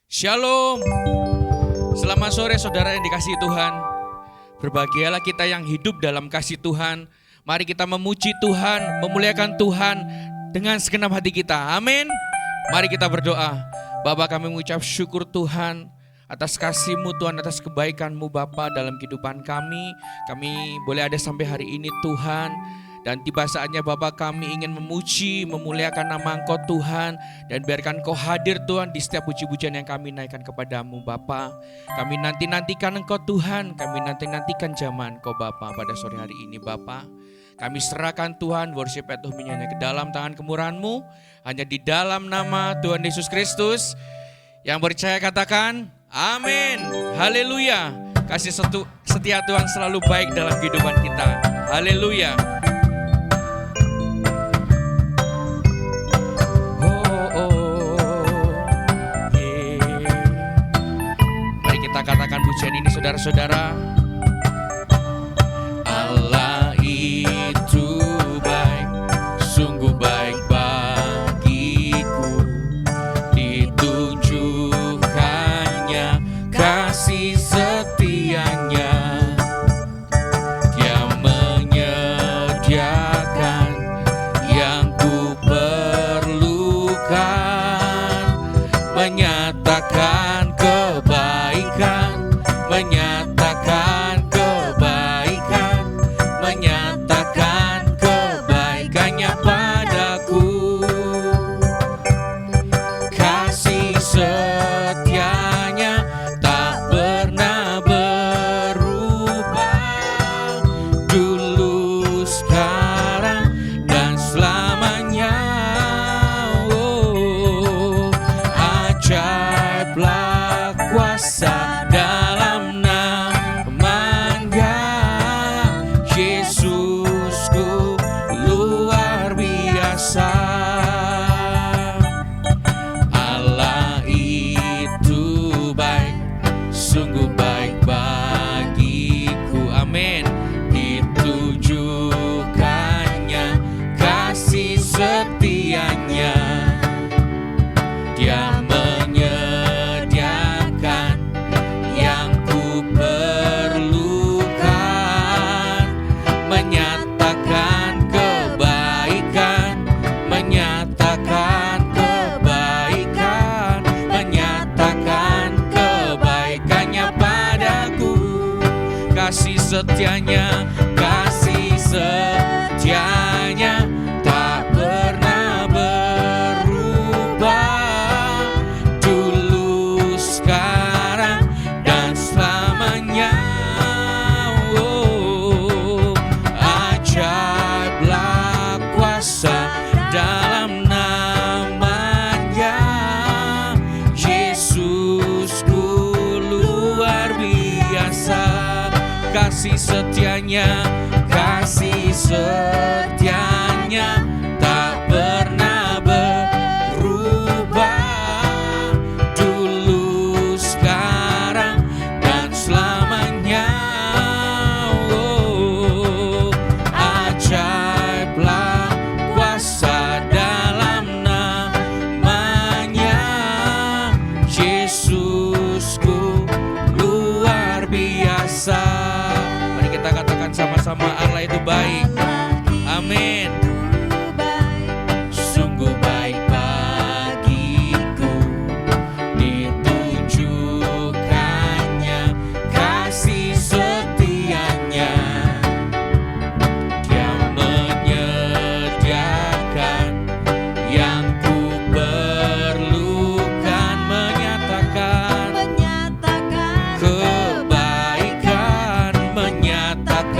Shalom. Selamat sore saudara yang dikasihi Tuhan. Berbahagialah kita yang hidup dalam kasih Tuhan. Mari kita memuji Tuhan, memuliakan Tuhan dengan segenap hati kita. Amin. Mari kita berdoa. Bapa, kami mengucap syukur Tuhan atas kasih-Mu Tuhan, atas kebaikan-Mu Bapa dalam kehidupan kami. Kami boleh ada sampai hari ini Tuhan. Dan tiba saatnya Bapa, kami ingin memuji, memuliakan nama Engkau Tuhan. Dan biarkan Engkau hadir Tuhan di setiap puji-pujian yang kami naikkan kepadamu Bapa. Kami nanti-nantikan Engkau Tuhan, kami nanti-nantikan zaman Engkau Bapa pada sore hari ini Bapa. Kami serahkan Tuhan worship at dominion ke dalam tangan kemurahan-Mu. Hanya di dalam nama Tuhan Yesus Kristus. Yang percaya katakan amin. Haleluya. Kasih setia Tuhan selalu baik dalam kehidupan kita. Haleluya. Katakan pujian ini saudara-saudara. Allah itu baik, sungguh baik bagiku. Ditunjukkannya kasih setianya. Dia menyediakan yang ku perlukan, menyatakan menyatakan kebaikan, menyatakan kebaikannya padaku. Kasih setianya tak pernah berubah, dulu, sekarang, dan selamanya. Oh, ajaiblah kuasa dalam namanya, Yesusku luar biasa. Allah itu baik, sungguh baik bagiku. Amin. Ditujukannya kasih setianya. Dia setianya, kasih setianya tak pernah berubah, dulu, sekarang, dan selamanya. Oh, ajaiblah kuasa dalam namanya, Yesusku luar biasa. Kasih setianya tak pernah berubah, dulu, sekarang, dan selamanya. Oh, ajaiblah kuasa dalam namanya, Yesusku luar biasa. Kita katakan sama-sama, Allah itu baik. Amin. Sungguh baik bagiku. Ditunjukkannya kasih setianya. Dia menyediakan yang ku perlukan, menyatakan kebaikan, menyatakan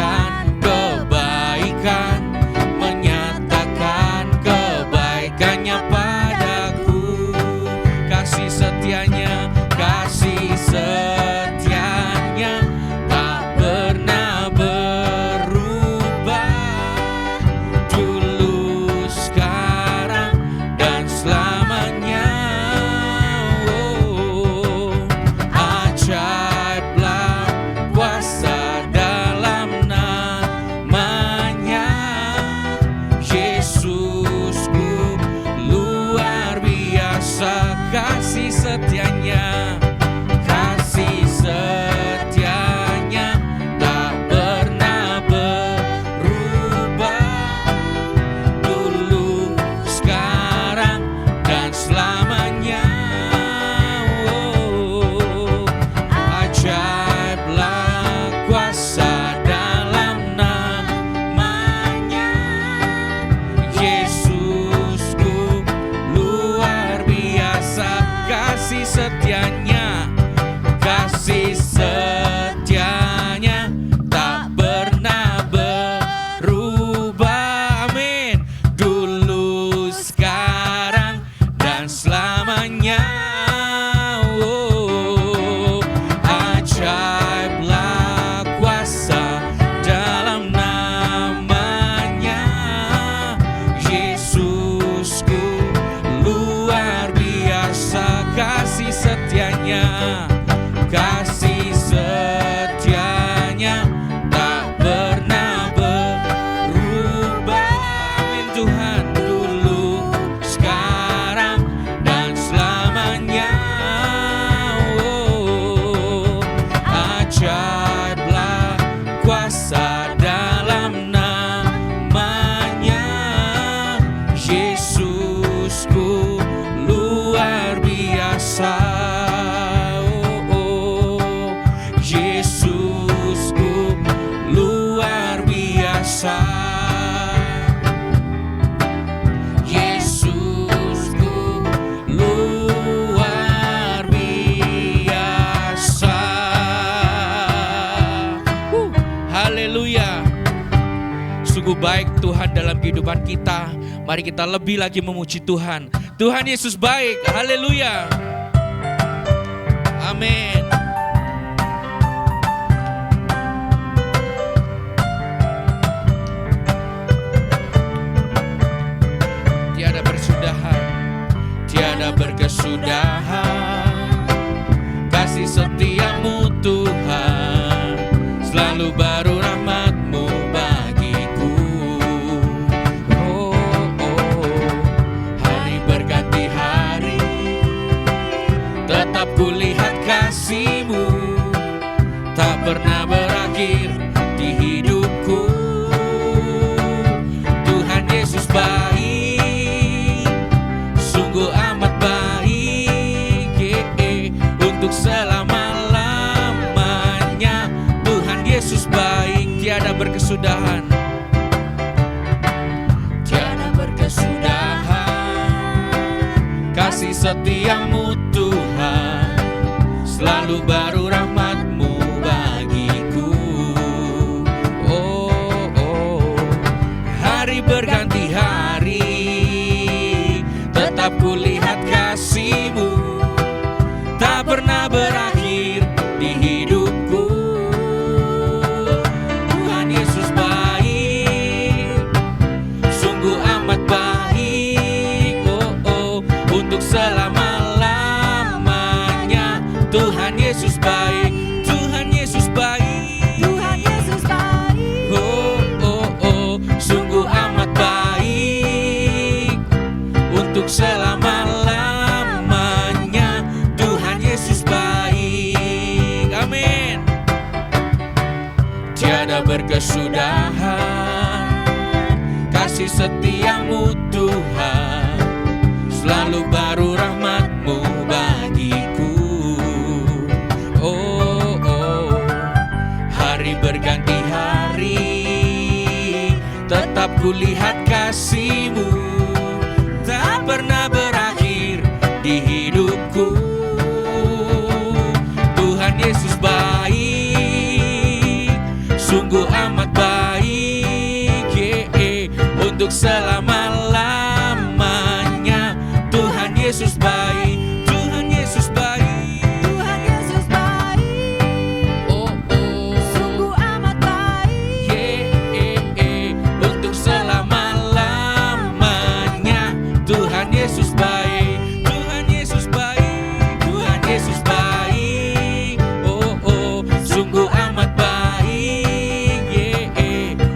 kebaikannya padaku. Kasih setianya tak pernah berubah, dulu, sekarang, dan selamanya. Oh, ajaiblah kuasa dalam namanya, Yesusku luar biasa. Kasih setianya kasih setianya tak pernah berubah. Amin Tuhan, dulu, sekarang, dan selamanya. Oh, ajaiblah kuasa dalam namanya. Yesusku luar biasa. Oh, Yesusku luar biasa. Yesusku luar biasa. Haleluya. Sungguh baik Tuhan dalam kehidupan kita. Mari kita lebih lagi memuji Tuhan. Tuhan Yesus baik. Haleluya. Amin. Tiada berkesudahan, tiada berkesudahan. Kasih setiamu Tuhan, selalu baru rahmat-Mu bagiku. Oh, hari berganti hari, tetap kulihat kasih-Mu, tak pernah berakhir di hidupku. Tuhan Yesus baik, sungguh amat baik, untuk selama-lamanya. Tuhan Yesus baik, tiada berkesudahan, tiada berkesudahan. Kasih setiamu Tuhan, selalu baru rahmat-Mu bagiku. Oh, hari berganti hari, tetap kulihat kasih-Mu, tak pernah berakhir di hidupku. Tuhan Yesus baik, sungguh amat baik, untuk selama-lamanya. Tuhan Yesus baik, Tuhan Yesus baik, Tuhan Yesus baik, sungguh amat baik, untuk selama-lamanya. Tuhan Yesus baik. Amin. Tiada berkesudahan, kasih setiamu Tuhan, selalu baru rahmat-Mu bagiku. Oh, hari berganti hari, tetap kulihat kasih-Mu, tak pernah berakhir di hidupku. Tuhan Yesus baik, sungguh amat baik, untuk selama-lamanya. Tuhan Yesus baik, Tuhan Yesus baik, Tuhan Yesus baik, sungguh amat baik, untuk selama-lamanya. Tuhan Yesus baik, Tuhan Yesus baik, Tuhan Yesus baik, sungguh amat baik,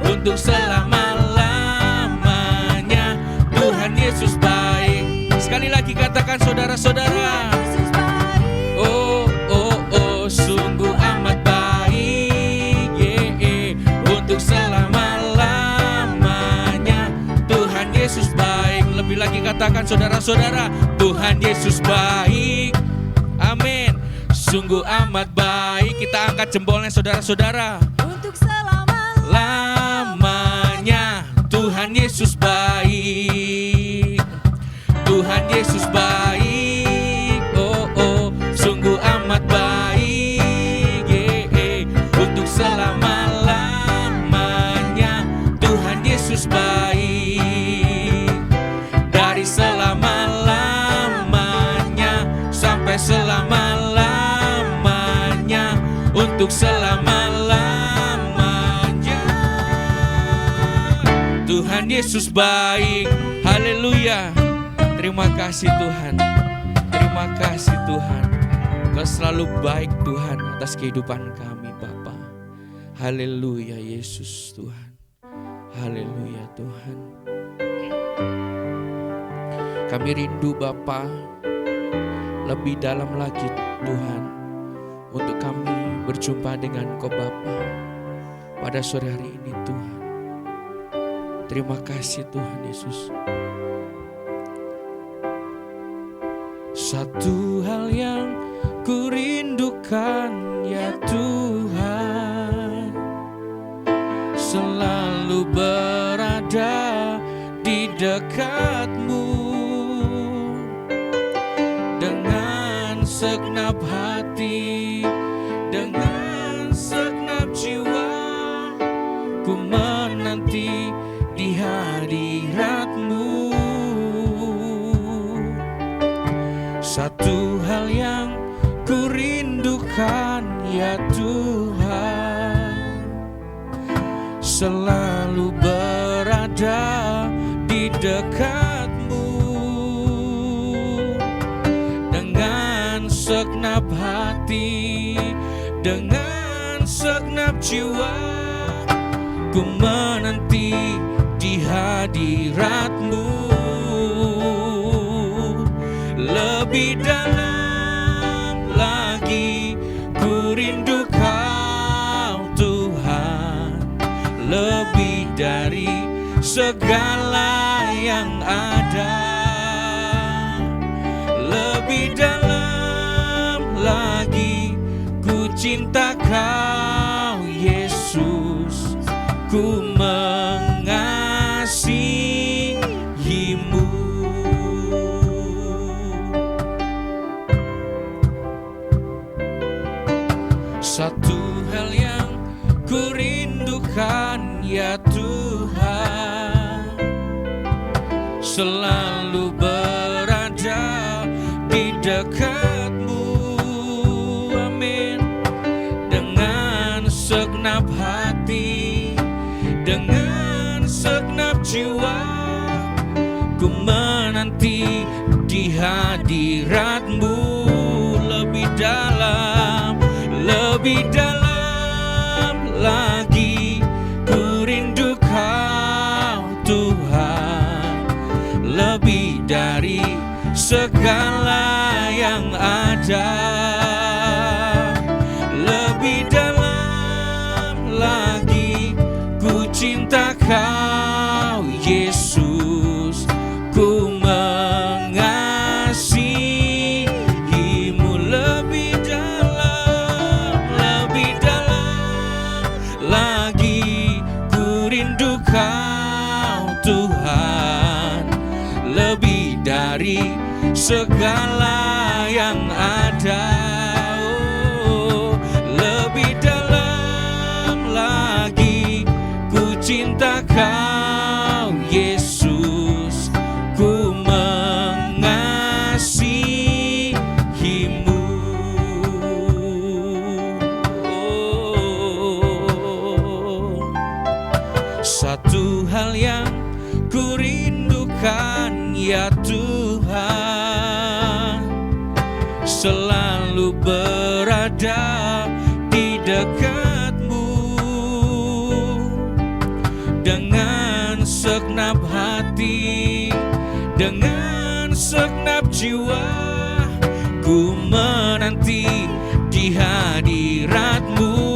untuk selama-lamanya. Tuhan Yesus baik. Sekali lagi katakan saudara-saudara. Yesus baik, Sungguh amat baik, untuk selama-lamanya. Tuhan Yesus baik. Lebih lagi katakan saudara-saudara, Tuhan Yesus baik. Amin. Sungguh amat baik. Kita angkat jempolnya saudara-saudara. untuk selama-lamanya. Lamanya Tuhan Yesus baik. Tuhan Yesus baik. Sungguh amat baik, untuk selama-lamanya. Tuhan Yesus baik. Dari selama-lamanya sampai selama-lamanya, untuk selama-lamanya. Tuhan Yesus baik. Haleluya. Terima kasih Tuhan. Terima kasih Tuhan. Engkau selalu baik Tuhan atas kehidupan kami Bapa. Haleluya Yesus Tuhan. Haleluya Tuhan. Kami rindu Bapa lebih dalam lagi Tuhan, untuk kami berjumpa dengan Kau Bapa pada sore hari ini Tuhan. Terima kasih Tuhan Yesus. Satu hal yang ku rindukan ya Tuhan, selalu berada di dekat-Mu dengan segenap hati, dengan segenap jiwa, ku menanti di hadirat-Mu. Satu hal yang ku rindukan ya Tuhan, selalu berada di dekat-Mu dengan segenap hati, dengan segenap jiwa, ku menanti di hadirat-Mu. Lebih dalam lagi ku rindu Kau Tuhan, lebih dari segala yang ada. Lebih dalam lagi ku cinta Kau Yesus, ku mengasihi-Mu. Satu hal yang ku rindukan ya Tuhan, selalu berada di dekat-Mu. Amin. Dengan segenap hati, dengan segenap jiwa, ku menanti di hadirat-Mu. Lebih dalam, lebih dalam lagi ku rindu Kau Tuhan, lebih dari segala yang ada. Lebih dalam lagi ku cinta Kau Yesus, ku mengasihi-Mu. Lebih dalam lagi ku rindu Kau Tuhan, lebih dari segala yang ada. Oh, lebih dalam lagi ku cinta Kau Yesus, ku mengasihi-Mu. Satu hal yang ku rindukan ya Tuhan, selalu berada di dekat-Mu dengan segenap hati, dengan segenap jiwa, ku menanti di hadirat-Mu.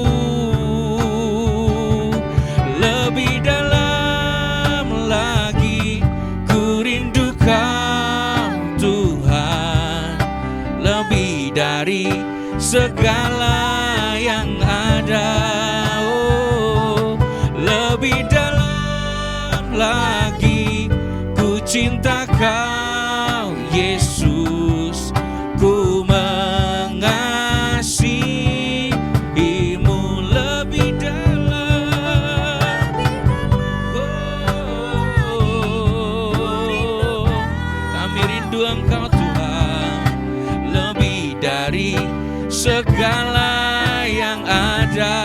Lebih dalam lagi ku rindu Kau Tuhan, lebih dari segala yang ada. Oh, lebih dalam lagi ku cinta Kau Yesus, ku mengasihi-Mu. Lebih dalam, kami rindu Engkau Tuhan, lebih dari segala yang ada.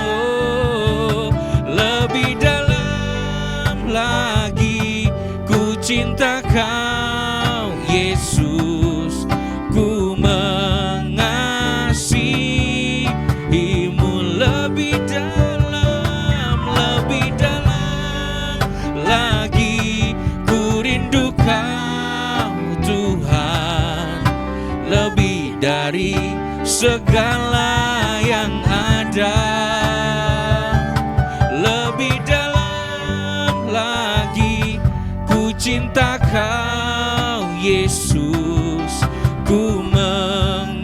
Oh, lebih dalam lagi ku cinta Kau Yesus, ku mengasihi Engkau Tuhan, lebih dari segala yang ada. Lebih dalam lagi ku cinta Kau Yesus, ku mengasihimu,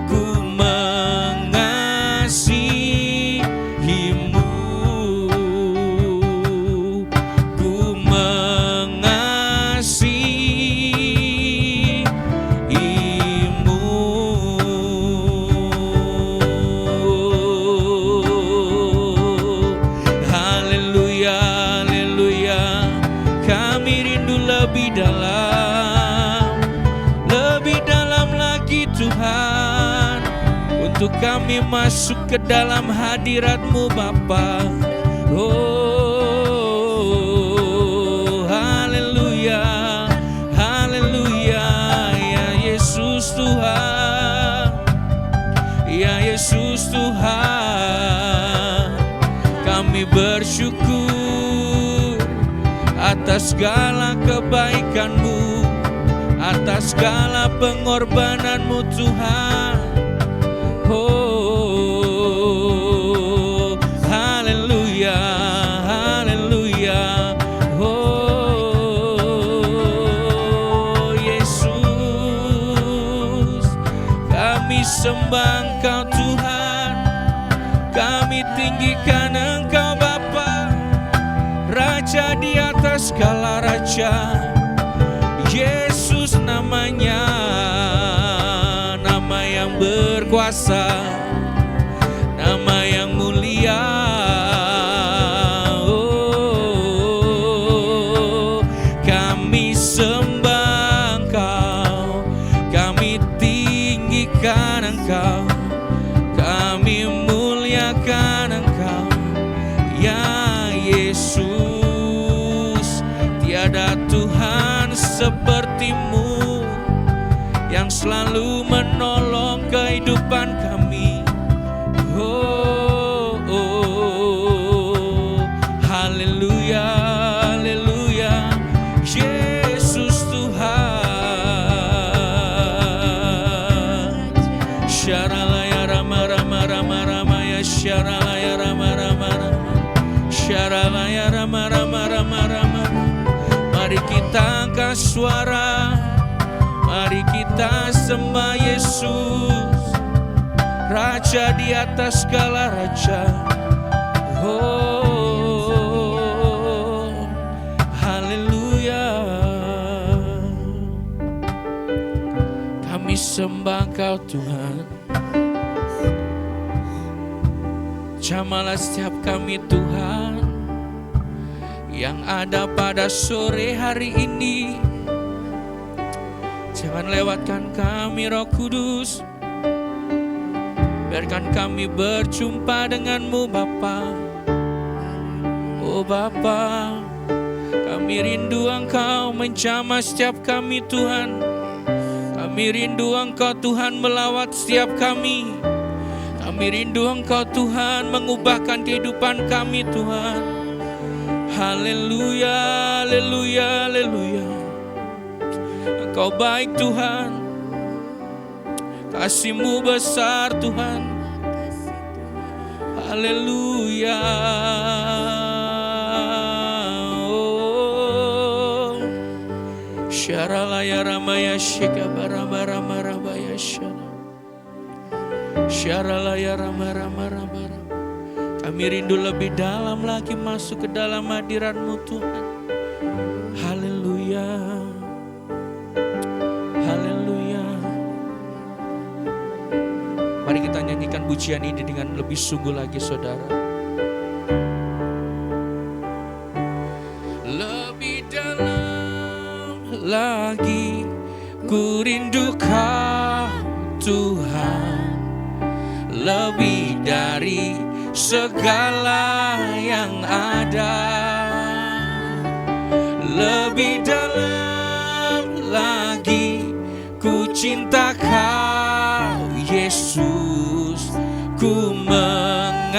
ku mengasihimu, ku mengasihimu. Haleluya, haleluya. Kami rindu lebih dalam lagi Tuhan, untuk kami masuk ke dalam hadirat-Mu Bapa. Oh, haleluya, haleluya. Ya Yesus Tuhan, ya Yesus Tuhan, kami bersyukur atas segala kebaikan-Mu, atas segala pengorbanan-Mu Tuhan. Oh, haleluya, haleluya. Oh, Yesus, kami sembah Engkau Tuhan, kami tinggikan Engkau Bapa, Raja di atas segala raja. Yesus namanya, nama yang berkuasa, nama yang mulia. Oh, kami sembah Engkau, kami tinggikan Engkau, kami muliakan Engkau, ya Yesus. Tiada Tuhan seperti-Mu yang selalu menolong kehidupan kami. Oh, oh, haleluya, haleluya. Yesus Tuhan. Syaralaya rama rama rama rama ya, syaralaya rama rama rama, syaralaya rama rama rama rama. Mari kita angkat suara, mari kita sembah Yesus, Raja di atas segala raja. Oh, haleluya. Kami sembah Kau Tuhan. Jamalah setiap kami Tuhan yang ada pada sore hari ini. Jangan lewatkan kami Roh Kudus, biarkan kami berjumpa dengan-Mu Bapa. Oh Bapa, kami rindu Engkau menjamah setiap kami Tuhan. Kami rindu Engkau Tuhan melawat setiap kami. Kami rindu Engkau Tuhan mengubahkan kehidupan kami Tuhan. Haleluya, haleluya, haleluya. Engkau baik Tuhan, kasih-Mu besar Tuhan. Haleluya. Oh, syaralaya ramaya shikabarabaramarabaya syara, syaralaya rama. Kami rindu lebih dalam lagi masuk ke dalam hadirat-Mu Tuhan. Haleluya, haleluya. Mari kita nyanyikan pujian ini dengan lebih sungguh lagi saudara. Lebih dalam lagi ku rindu Kau Tuhan, lebih dari segala yang ada. Lebih dalam lagi ku cinta Kau Yesus, ku mengasihimu,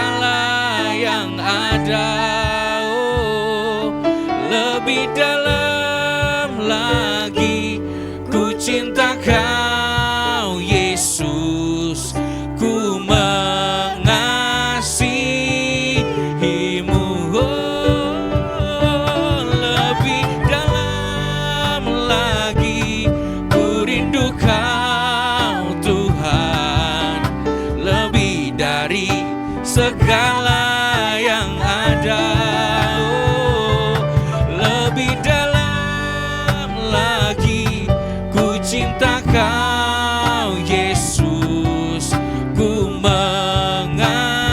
segala yang ada. Oh, lebih dalam lagi ku cinta Kau Yesus, ku mengasihimu. Oh, lebih dalam lagi ku rindu Kau Tuhan, lebih dari segala yang ada. Oh, lebih dalam lagi ku cinta Kau Yesus, ku mengasihimu.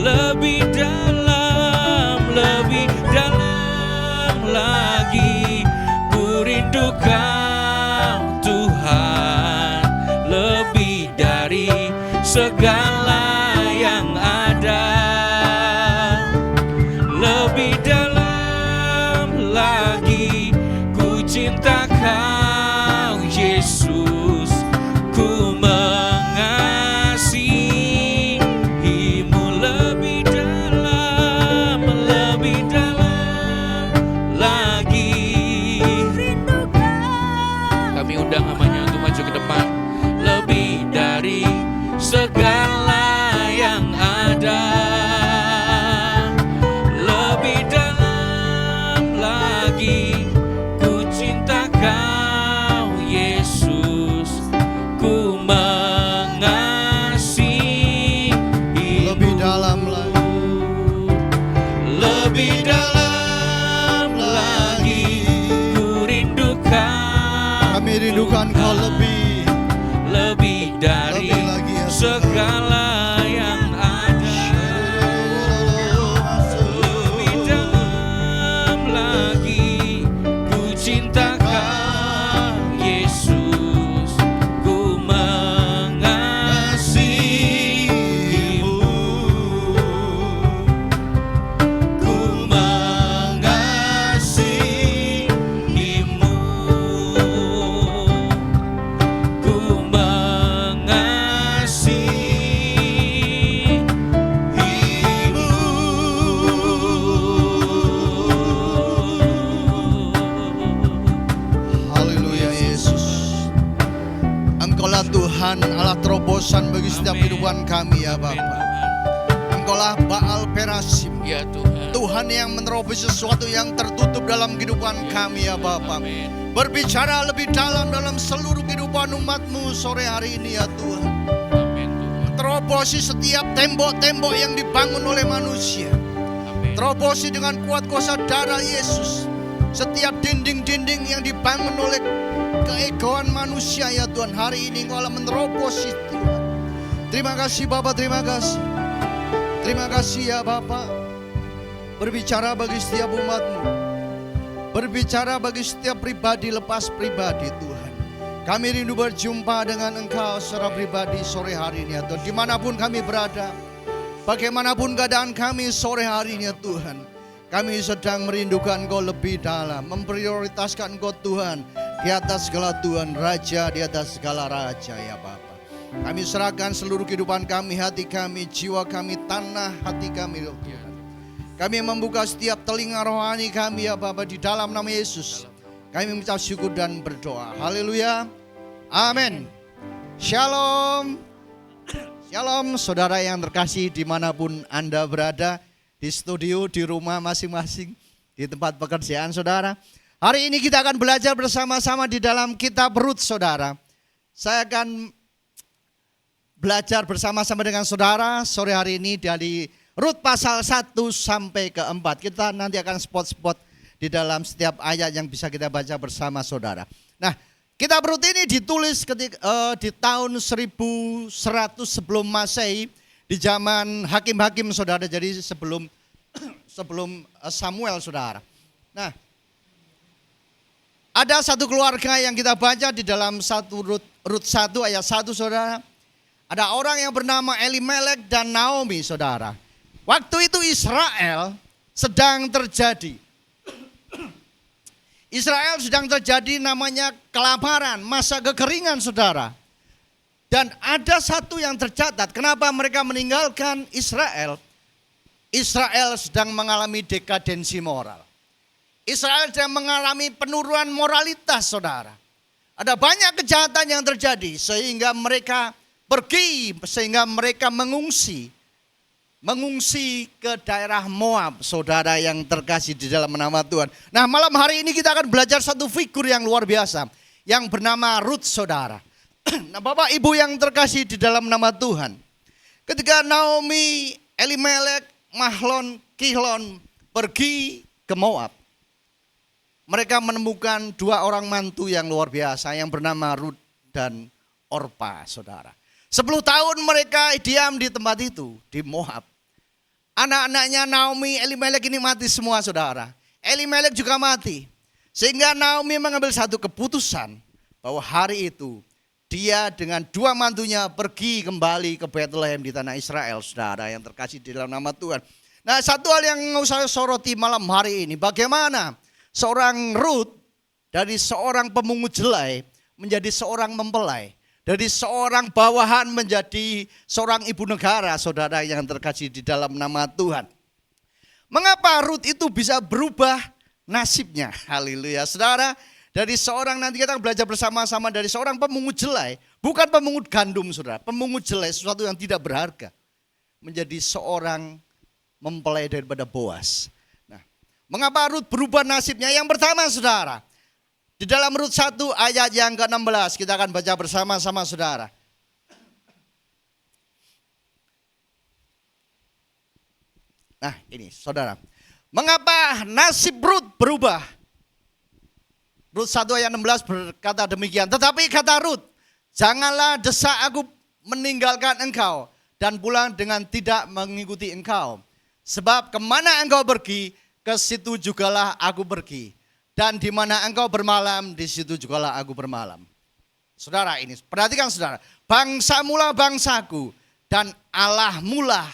Lebih dalam lagi ku rindu Kau Tuhan, lebih dari segala yang ada. Lebih dalam lagi ku cinta Kau Yesus, ku mengasihimu. Lebih dalam lagi. Kami undang namanya untuk maju ke depan. Lebih dari segala yang ada. Lebih dalam lagi ku cinta Kau Yesus, ku mengasihi. Lebih dalam lagi. Lebih dalam lagi ku rindu Kau. Kami rindukan Kau lebih dari lagi ya Tuhan. segala yang ada. Lebih dalam lagi ku cinta Kau Yesus, ku mengasihimu, ku mengasihimu, ku Haleluya Yesus. Engkaulah Tuhan Allah terobosan bagi setiap kehidupan kami ya Bapa. Engkaulah Baal Perasim, Ya Tuhan. Tuhan yang menerobosi sesuatu yang tertutup dalam kehidupan kami ya Bapa. Amin. Berbicara lebih dalam seluruh kehidupan umat-Mu sore hari ini ya Tuhan. Amin Tuhan. Terobosi setiap tembok-tembok yang dibangun oleh manusia. Amin. Terobosi dengan kuat kuasa darah Yesus setiap dinding-dinding yang dibangun oleh keegoan manusia ya Tuhan. Hari ini Engkau menerobosi Tuhan. Terima kasih Bapa, terima kasih. Terima kasih ya Bapa. Berbicara bagi setiap umat-Mu, berbicara bagi setiap pribadi lepas pribadi Tuhan. Kami rindu berjumpa dengan Engkau secara pribadi sore hari ini ya Tuhan. Dimanapun kami berada, bagaimanapun keadaan kami sore hari ini ya Tuhan, kami sedang merindukan Engkau lebih dalam, memprioritaskan Engkau Tuhan di atas segala Tuhan, Raja di atas segala Raja ya Bapa. Kami serahkan seluruh kehidupan kami, hati kami, jiwa kami, tanah hati kami ya Tuhan. Kami membuka setiap telinga rohani kami ya Bapa di dalam nama Yesus. Kami mengucap syukur dan berdoa. Haleluya. Amin. Shalom. Shalom saudara yang terkasih dimanapun Anda berada. Di studio, di rumah masing-masing, di tempat pekerjaan saudara. Hari ini kita akan belajar bersama-sama di dalam kitab Rut saudara. Saya akan belajar bersama-sama dengan saudara sore hari ini dari Rut pasal 1 sampai ke 4. Kita nanti akan spot-spot di dalam setiap ayat yang bisa kita baca bersama saudara. Nah, kitab Rut ini ditulis di tahun 1100 sebelum Masehi, di zaman hakim-hakim saudara, jadi sebelum Samuel saudara. Nah, ada satu keluarga yang kita baca di dalam Rut 1 ayat 1 saudara. Ada orang yang bernama Elimelek dan Naomi saudara. Waktu itu Israel sedang terjadi. Israel sedang terjadi namanya kelaparan, masa kekeringan saudara. Dan ada satu yang tercatat, kenapa mereka meninggalkan Israel? Israel sedang mengalami dekadensi moral. Israel sedang mengalami penurunan moralitas, saudara. Ada banyak kejahatan yang terjadi sehingga mereka pergi, sehingga mereka mengungsi ke daerah Moab, saudara yang terkasih di dalam nama Tuhan. Nah, malam hari ini kita akan belajar satu figur yang luar biasa yang bernama Rut, saudara. Nah, Bapak Ibu yang terkasih di dalam nama Tuhan. Ketika Naomi, Elimelek, Mahlon, Kihlon pergi ke Moab, mereka menemukan dua orang mantu yang luar biasa yang bernama Rut dan Orpa, saudara. 10 tahun mereka diam di tempat itu, di Moab. Anak-anaknya Naomi, Elimelek ini mati semua, saudara. Elimelek juga mati. Sehingga Naomi mengambil satu keputusan bahwa hari itu dia dengan dua mantunya pergi kembali ke Bethlehem di tanah Israel, saudara yang terkasih di dalam nama Tuhan. Nah, satu hal yang mau saya soroti malam hari ini, bagaimana seorang Rut dari seorang pemungut jelai menjadi seorang mempelai. Dari seorang bawahan menjadi seorang ibu negara, saudara yang terkasih di dalam nama Tuhan. Mengapa Rut itu bisa berubah nasibnya? Haleluya, saudara. Dari seorang, nanti kita belajar bersama-sama, dari seorang pemungut jelai, bukan pemungut gandum, saudara. Pemungut jelai, sesuatu yang tidak berharga, menjadi seorang mempelai daripada Boas. Nah, mengapa Rut berubah nasibnya? Yang pertama, saudara, di dalam Rut 1 ayat yang ke-16, kita akan baca bersama-sama, saudara. Nah, ini, saudara. Mengapa nasib Rut berubah? Rut 1 ayat 16 berkata demikian. Tetapi kata Rut, janganlah desak aku meninggalkan engkau dan pulang dengan tidak mengikuti engkau. Sebab kemana engkau pergi, ke situ jugalah aku pergi. Dan di mana engkau bermalam, di situ jugalah aku bermalam. Saudara ini, perhatikan saudara. Bangsamulah bangsaku dan Allahmulah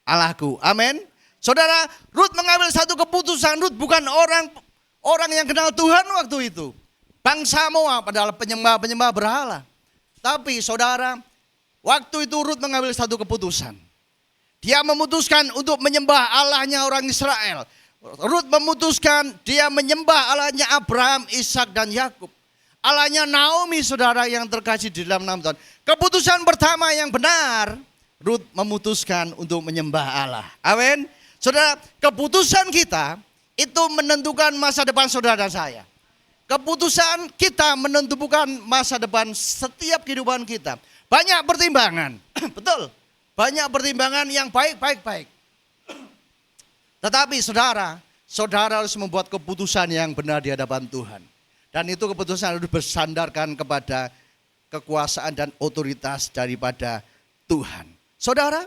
Allahku. Amin. Saudara, Rut mengambil satu keputusan. Rut bukan orang yang kenal Tuhan waktu itu. Bangsa Moab adalah penyembah-penyembah berhala. Tapi saudara, waktu itu Rut mengambil satu keputusan. Dia memutuskan untuk menyembah Allahnya orang Israel. Rut memutuskan dia menyembah Allahnya Abraham, Ishak dan Yakub. Allahnya Naomi, saudara yang terkasih di dalam nama Tuhan. Keputusan pertama yang benar, Rut memutuskan untuk menyembah Allah. Amin. Saudara, keputusan kita itu menentukan masa depan saudara dan saya. Keputusan kita menentukan masa depan setiap kehidupan kita. Banyak pertimbangan, betul. Banyak pertimbangan yang baik. Tetapi saudara harus membuat keputusan yang benar di hadapan Tuhan. Dan itu keputusan harus bersandarkan kepada kekuasaan dan otoritas daripada Tuhan. Saudara,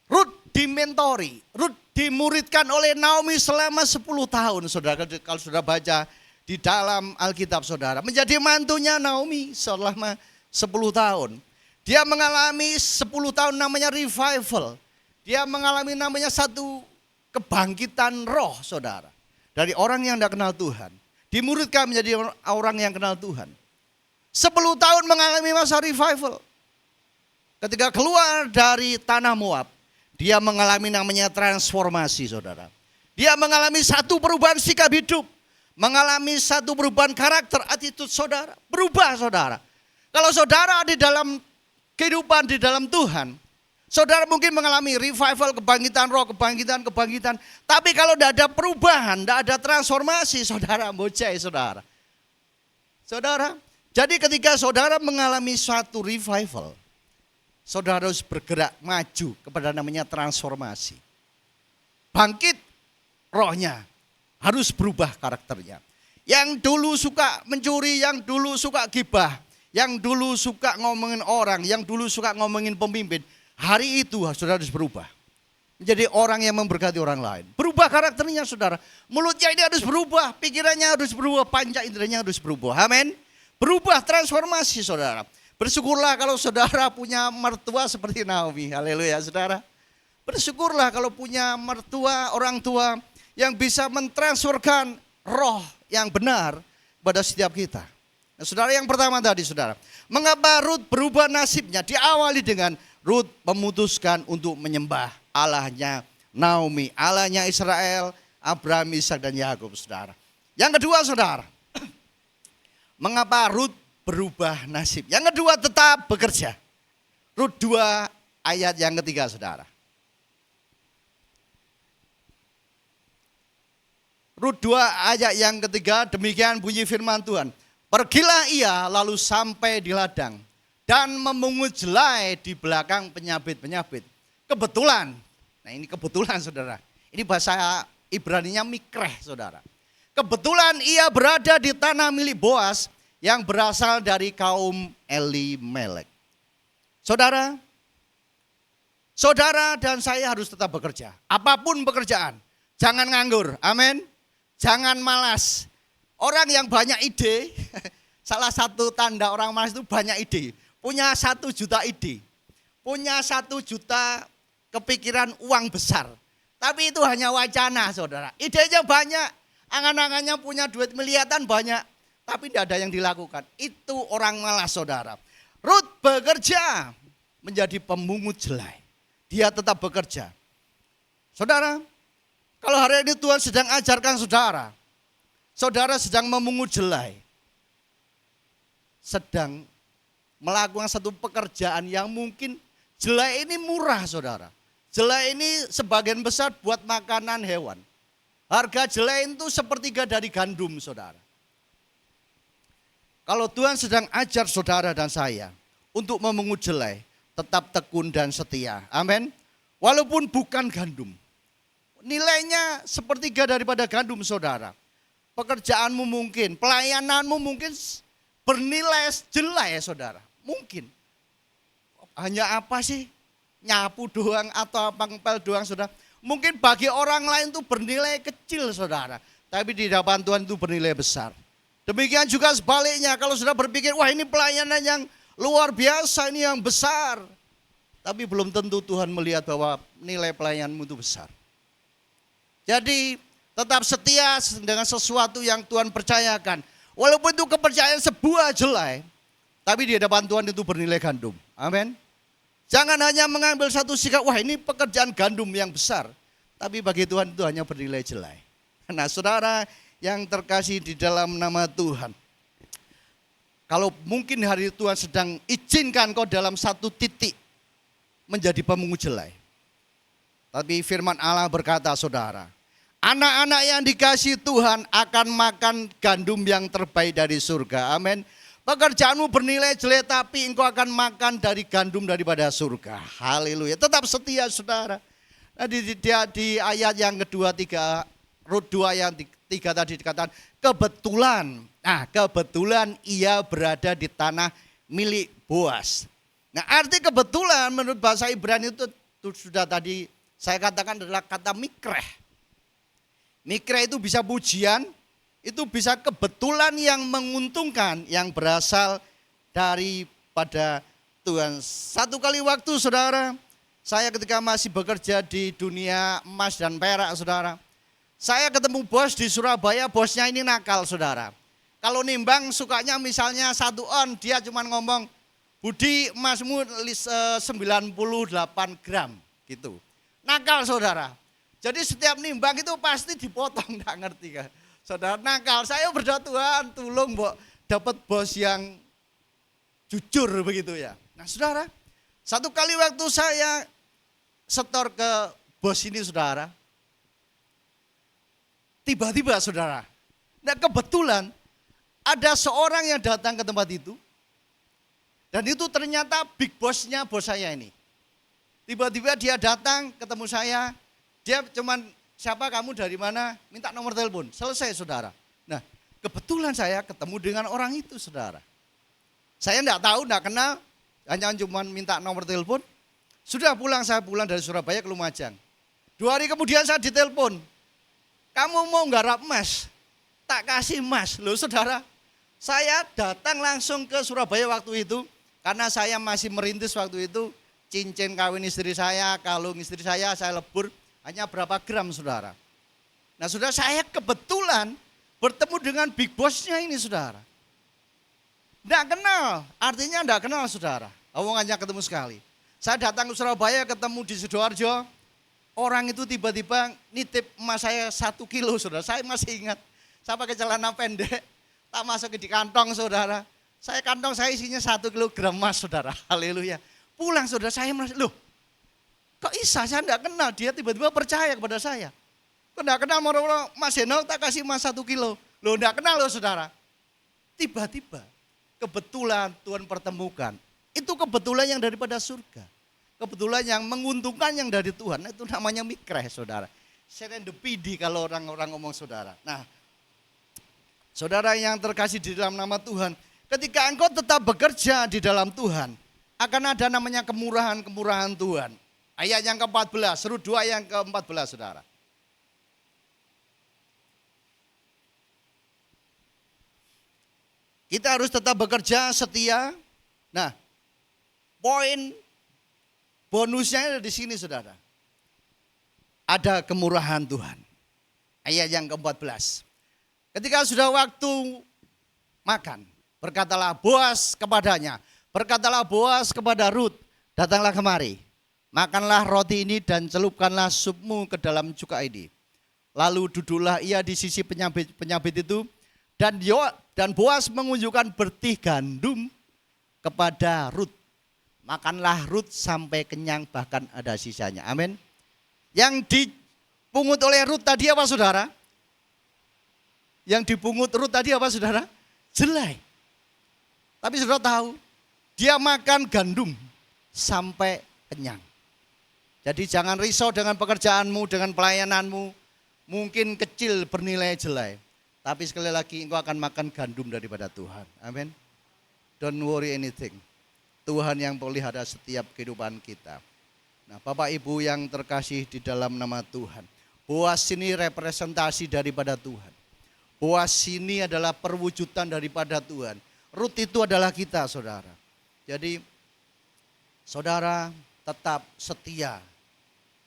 Rut dimentori, Rut dimuridkan oleh Naomi selama 10 tahun, saudara. Kalau sudah baca di dalam Alkitab, saudara, menjadi mantunya Naomi selama 10 tahun. Dia mengalami 10 tahun namanya revival. Dia mengalami namanya satu kebangkitan roh, saudara. Dari orang yang tidak kenal Tuhan, dimuridkan menjadi orang yang kenal Tuhan. 10 tahun mengalami masa revival. Ketika keluar dari tanah Moab, dia mengalami namanya transformasi, saudara. Dia mengalami satu perubahan sikap hidup. Mengalami satu perubahan karakter, attitude saudara. Berubah, saudara. Kalau saudara di dalam kehidupan di dalam Tuhan, saudara mungkin mengalami revival, kebangkitan roh, kebangkitan. Tapi kalau tidak ada perubahan, tidak ada transformasi, saudara bocah, saudara. Saudara, jadi ketika saudara mengalami suatu revival, saudara harus bergerak maju kepada namanya transformasi. Bangkit rohnya, harus berubah karakternya. Yang dulu suka mencuri, yang dulu suka gibah, yang dulu suka ngomongin orang, yang dulu suka ngomongin pemimpin, hari itu saudara harus berubah. Menjadi orang yang memberkati orang lain. Berubah karakternya, saudara. Mulutnya ini harus berubah, pikirannya harus berubah, panca inderanya harus berubah. Amin. Berubah, transformasi, saudara. Bersyukurlah kalau saudara punya mertua seperti Naomi. Haleluya, saudara. Bersyukurlah kalau punya mertua, orang tua yang bisa mentransferkan roh yang benar pada setiap kita. Nah, saudara, yang pertama tadi, saudara, mengapa Rut berubah nasibnya? Diawali dengan Rut memutuskan untuk menyembah Allahnya Naomi, Allahnya Israel, Abraham, Ishak dan Yakub, saudara. Yang kedua, saudara, mengapa Rut berubah nasib? Yang kedua, tetap bekerja. Rut 2 ayat yang ketiga, saudara. Rut 2 ayat yang ketiga, demikian bunyi firman Tuhan. Pergilah ia lalu sampai di ladang dan memungut jelai di belakang penyabit-penyabit. Kebetulan, nah ini kebetulan saudara, ini bahasa Ibraninya mikreh saudara. Kebetulan ia berada di tanah milik Boas yang berasal dari kaum Elimelek. Saudara, saudara dan saya harus tetap bekerja. Apapun pekerjaan, jangan nganggur, amin. Jangan malas. Orang yang banyak ide, salah satu tanda orang malas itu banyak ide. Punya 1 juta ide. Punya 1 juta kepikiran uang besar. Tapi itu hanya wacana saudara. Idenya banyak, angan-angannya punya duit miliaran banyak. Tapi tidak ada yang dilakukan. Itu orang malas saudara. Rut bekerja menjadi pemungut jelai. Dia tetap bekerja. Saudara, kalau hari ini Tuhan sedang ajarkan saudara, saudara sedang memungut jelai, sedang melakukan satu pekerjaan yang mungkin jelai ini murah saudara. Jelai ini sebagian besar buat makanan hewan. Harga jelai itu 1/3 dari gandum saudara. Kalau Tuhan sedang ajar saudara dan saya untuk memungut jelai, tetap tekun dan setia. Amin. Walaupun bukan gandum. Nilainya 1/3 daripada gandum saudara. Pekerjaanmu mungkin, pelayananmu mungkin bernilai jelai saudara. Mungkin. Hanya apa sih? Nyapu doang atau apa ngepel doang saudara. Mungkin bagi orang lain itu bernilai kecil saudara. Tapi di hadapan Tuhan itu bernilai besar. Demikian juga sebaliknya, kalau sudah berpikir, wah ini pelayanan yang luar biasa, ini yang besar. Tapi belum tentu Tuhan melihat bahwa nilai pelayananmu itu besar. Jadi tetap setia dengan sesuatu yang Tuhan percayakan. Walaupun itu kepercayaan sebuah jelai, tapi di hadapan Tuhan itu bernilai gandum. Amin. Jangan hanya mengambil satu sikap, wah ini pekerjaan gandum yang besar. Tapi bagi Tuhan itu hanya bernilai jelai. Nah saudara yang terkasih di dalam nama Tuhan. Kalau mungkin hari Tuhan sedang izinkan kau dalam satu titik menjadi pemungut jelai. Tapi firman Allah berkata saudara, anak-anak yang dikasihi Tuhan akan makan gandum yang terbaik dari surga. Amin. Pekerjaanmu bernilai jelek tapi engkau akan makan dari gandum daripada surga. Haleluya. Tetap setia saudara. Nah, di ayat yang kedua, 3, Rut 2 yang 3 tadi dikatakan kebetulan. Nah kebetulan ia berada di tanah milik Boas. Nah arti kebetulan menurut bahasa Ibrani itu sudah tadi saya katakan adalah kata mikreh. Mikreh itu bisa pujian, itu bisa kebetulan yang menguntungkan yang berasal daripada Tuhan. Satu kali waktu saudara, saya ketika masih bekerja di dunia emas dan perak saudara, saya ketemu bos di Surabaya, bosnya ini nakal saudara. Kalau nimbang sukanya misalnya 1 on, dia cuma ngomong, Budi emasmu 98 gram gitu. Nakal saudara. Jadi setiap nimbang itu pasti dipotong, enggak ngerti kan. Saudara nakal, saya berdoa Tuhan tolong dapat bos yang jujur begitu ya. Nah saudara, satu kali waktu saya setor ke bos ini saudara, tiba-tiba saudara, nah kebetulan ada seorang yang datang ke tempat itu, dan itu ternyata big bossnya bos saya ini. Tiba-tiba dia datang ketemu saya, dia cuman, siapa kamu dari mana, minta nomor telepon, selesai saudara. Nah kebetulan saya ketemu dengan orang itu saudara. Saya enggak tahu, enggak kenal, hanya cuma minta nomor telepon. Sudah pulang, saya pulang dari Surabaya ke Lumajang. 2 hari kemudian saya ditelepon, kamu mau nggarap emas? Tak kasih emas. Loh saudara, saya datang langsung ke Surabaya waktu itu, karena saya masih merintis waktu itu, cincin kawin istri saya, kalung istri saya lebur, hanya berapa gram saudara. Nah saudara, saya kebetulan bertemu dengan big bossnya ini saudara. Enggak kenal, artinya enggak kenal saudara. Omongannya ketemu sekali. Saya datang ke Surabaya ketemu di Sidoarjo. Orang itu tiba-tiba nitip emas saya 1 kilo saudara. Saya masih ingat. Saya pakai celana pendek. Tak masuk di kantong saudara. Kantong saya isinya 1 kilogram emas saudara. Haleluya. Pulang saudara saya merasa, loh kok Isa saya enggak kenal. Dia tiba-tiba percaya kepada saya. Kok enggak kenal moro-moro Mas Heno tak kasih emas 1 kilo. Loh enggak kenal loh saudara. Tiba-tiba kebetulan Tuhan pertemukan. Itu kebetulan yang daripada surga. Kebetulan yang menguntungkan yang dari Tuhan. Itu namanya mikreh saudara. Serendipity kalau orang-orang ngomong saudara. Nah saudara yang terkasih di dalam nama Tuhan. Ketika engkau tetap bekerja di dalam Tuhan. Akan ada namanya kemurahan-kemurahan Tuhan. Ayat yang ke-14, Rut 2 yang ke-14 saudara. Kita harus tetap bekerja setia. Nah, poin bonusnya ada di sini saudara. Ada kemurahan Tuhan. Ayat yang ke-14. Ketika sudah waktu makan, berkatalah Boas kepadanya. Berkatalah Boas kepada Rut, datanglah kemari. Makanlah roti ini dan celupkanlah supmu ke dalam cuka ini. Lalu duduklah ia di sisi penyabit itu. Dan Boas mengunjukkan bertih gandum kepada Rut. Makanlah Rut sampai kenyang bahkan ada sisanya. Amin. Yang dipungut oleh Rut tadi apa saudara? Yang dipungut Rut tadi apa saudara? Jelai. Tapi saudara tahu, dia makan gandum sampai kenyang. Jadi jangan risau dengan pekerjaanmu, dengan pelayananmu. Mungkin kecil bernilai jelai. Tapi sekali lagi engkau akan makan gandum daripada Tuhan. Amin. Don't worry anything. Tuhan yang pelihara setiap kehidupan kita. Nah Bapak Ibu yang terkasih di dalam nama Tuhan. Boas ini representasi daripada Tuhan. Boas ini adalah perwujudan daripada Tuhan. Rut itu adalah kita saudara. Jadi saudara tetap setia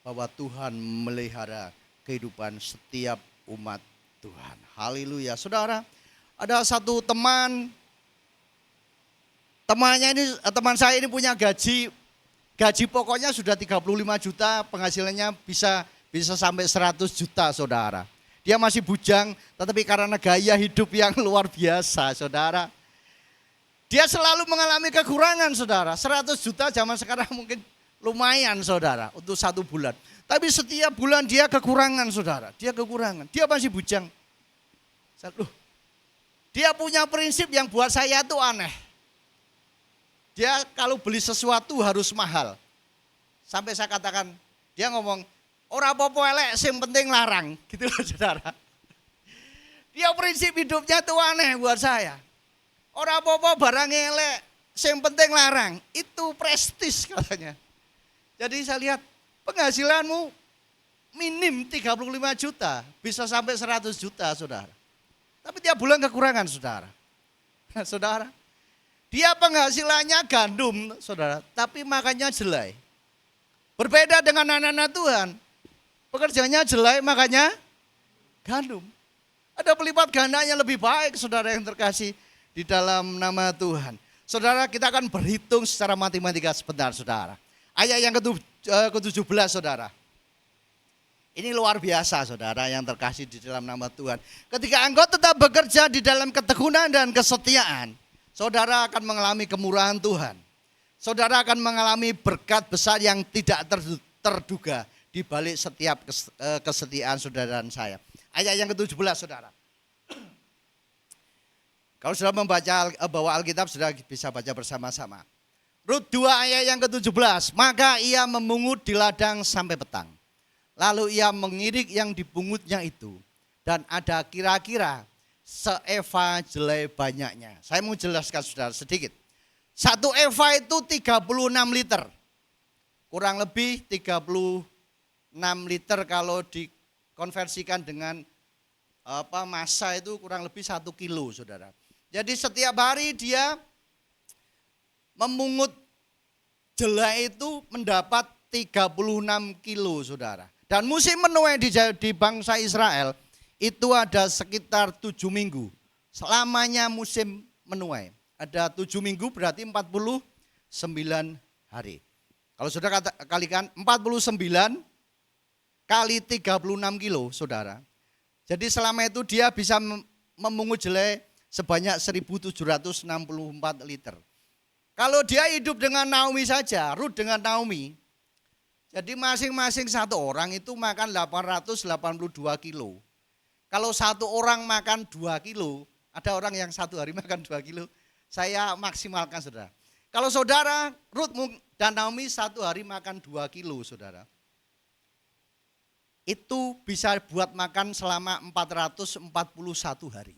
bahwa Tuhan melihara kehidupan setiap umat Tuhan. Haleluya. Saudara, ada satu teman saya ini punya gaji pokoknya sudah 35 juta, penghasilannya bisa sampai 100 juta saudara. Dia masih bujang, tetapi karena gaya hidup yang luar biasa saudara. Dia selalu mengalami kekurangan saudara. 100 juta zaman sekarang mungkin lumayan saudara untuk 1 bulan. Tapi setiap bulan dia kekurangan saudara. Dia kekurangan, dia masih bujang. Dia punya prinsip yang buat saya itu aneh. Dia kalau beli sesuatu harus mahal. Sampai saya katakan, dia ngomong, ora apa-apa elek, sing penting larang. Gitu loh saudara. Dia prinsip hidupnya itu aneh buat saya. Ora apa-apa barang elek, sing penting larang. Itu prestis katanya. Jadi saya lihat penghasilanmu minim 35 juta, bisa sampai 100 juta saudara. Tapi tiap bulan kekurangan saudara. Saudara, dia penghasilannya gandum saudara, tapi makannya jelai. Berbeda dengan anak-anak Tuhan, pekerjaannya jelai makannya gandum. Ada pelipat gandanya lebih baik saudara yang terkasih di dalam nama Tuhan. Saudara kita akan berhitung secara matematika sebentar saudara. Ayat yang ke-17 saudara. Ini luar biasa saudara yang terkasih di dalam nama Tuhan. Ketika engkau tetap bekerja di dalam ketekunan dan kesetiaan, saudara akan mengalami kemurahan Tuhan. Saudara akan mengalami berkat besar yang tidak terduga di balik setiap kesetiaan saudara dan saya. Ayat yang ke-17 saudara. Kalau sudah membaca bawa Alkitab sudah bisa baca bersama-sama. Rut 2 ayat yang ke-17. Maka ia memungut di ladang sampai petang. Lalu ia mengirik yang dipungutnya itu. Dan ada kira-kira seeva jelai banyaknya. Saya mau jelaskan saudara sedikit. 1 eva itu 36 liter. Kurang lebih 36 liter kalau dikonversikan dengan massa itu kurang lebih 1 kilo saudara. Jadi setiap hari dia memungut jelai itu mendapat 36 kilo saudara. Dan musim menuai di bangsa Israel itu ada sekitar 7 minggu. Selamanya musim menuai. ada 7 minggu berarti 49 hari. Kalau saudara kalikan 49 kali 36 kilo saudara. Jadi selama itu dia bisa memungut jelai sebanyak 1.764 liter. Kalau dia hidup dengan Naomi saja, Ruth dengan Naomi, jadi masing-masing satu orang itu makan 882 kilo. Kalau satu orang makan 2 kilo, ada orang yang satu hari makan 2 kilo, saya maksimalkan saudara. Kalau saudara Ruth dan Naomi satu hari makan 2 kilo saudara, itu bisa buat makan selama 441 hari.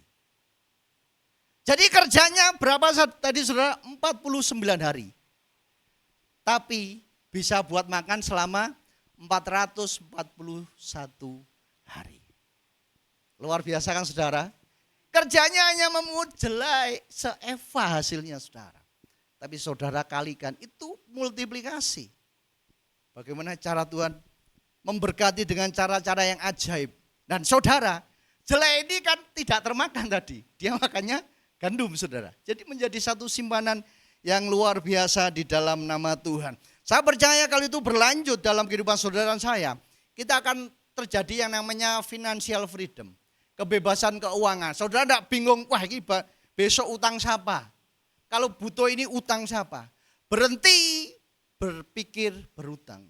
Jadi kerjanya berapa tadi saudara? 49 hari. Tapi bisa buat makan selama 441 hari. Luar biasa kan saudara? Kerjanya hanya memungut jelai seeva hasilnya saudara. Tapi saudara kalikan itu multiplikasi. Bagaimana cara Tuhan memberkati dengan cara-cara yang ajaib. Dan saudara, jelai ini kan tidak termakan tadi. Dia makannya gandum saudara. Jadi menjadi satu simpanan yang luar biasa di dalam nama Tuhan. Saya percaya kalau itu berlanjut dalam kehidupan saudara dan saya, kita akan terjadi yang namanya financial freedom. Kebebasan keuangan. Saudara tidak bingung, wah ini besok utang siapa? Kalau butuh ini utang siapa? Berhenti berpikir berutang.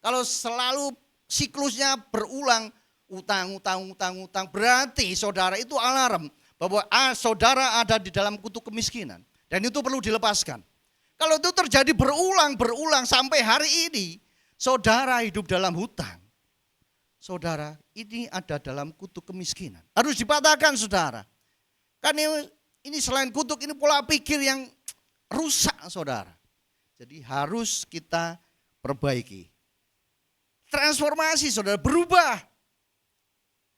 Kalau selalu siklusnya berulang, utang, berarti saudara itu alarm bahwa saudara ada di dalam kutuk kemiskinan. Dan itu perlu dilepaskan. Kalau itu terjadi berulang sampai hari ini, saudara hidup dalam hutang. Saudara, ini ada dalam kutuk kemiskinan. Harus dipatahkan saudara. Kan ini selain kutuk, ini pola pikir yang rusak saudara. Jadi harus kita perbaiki. Transformasi saudara, berubah.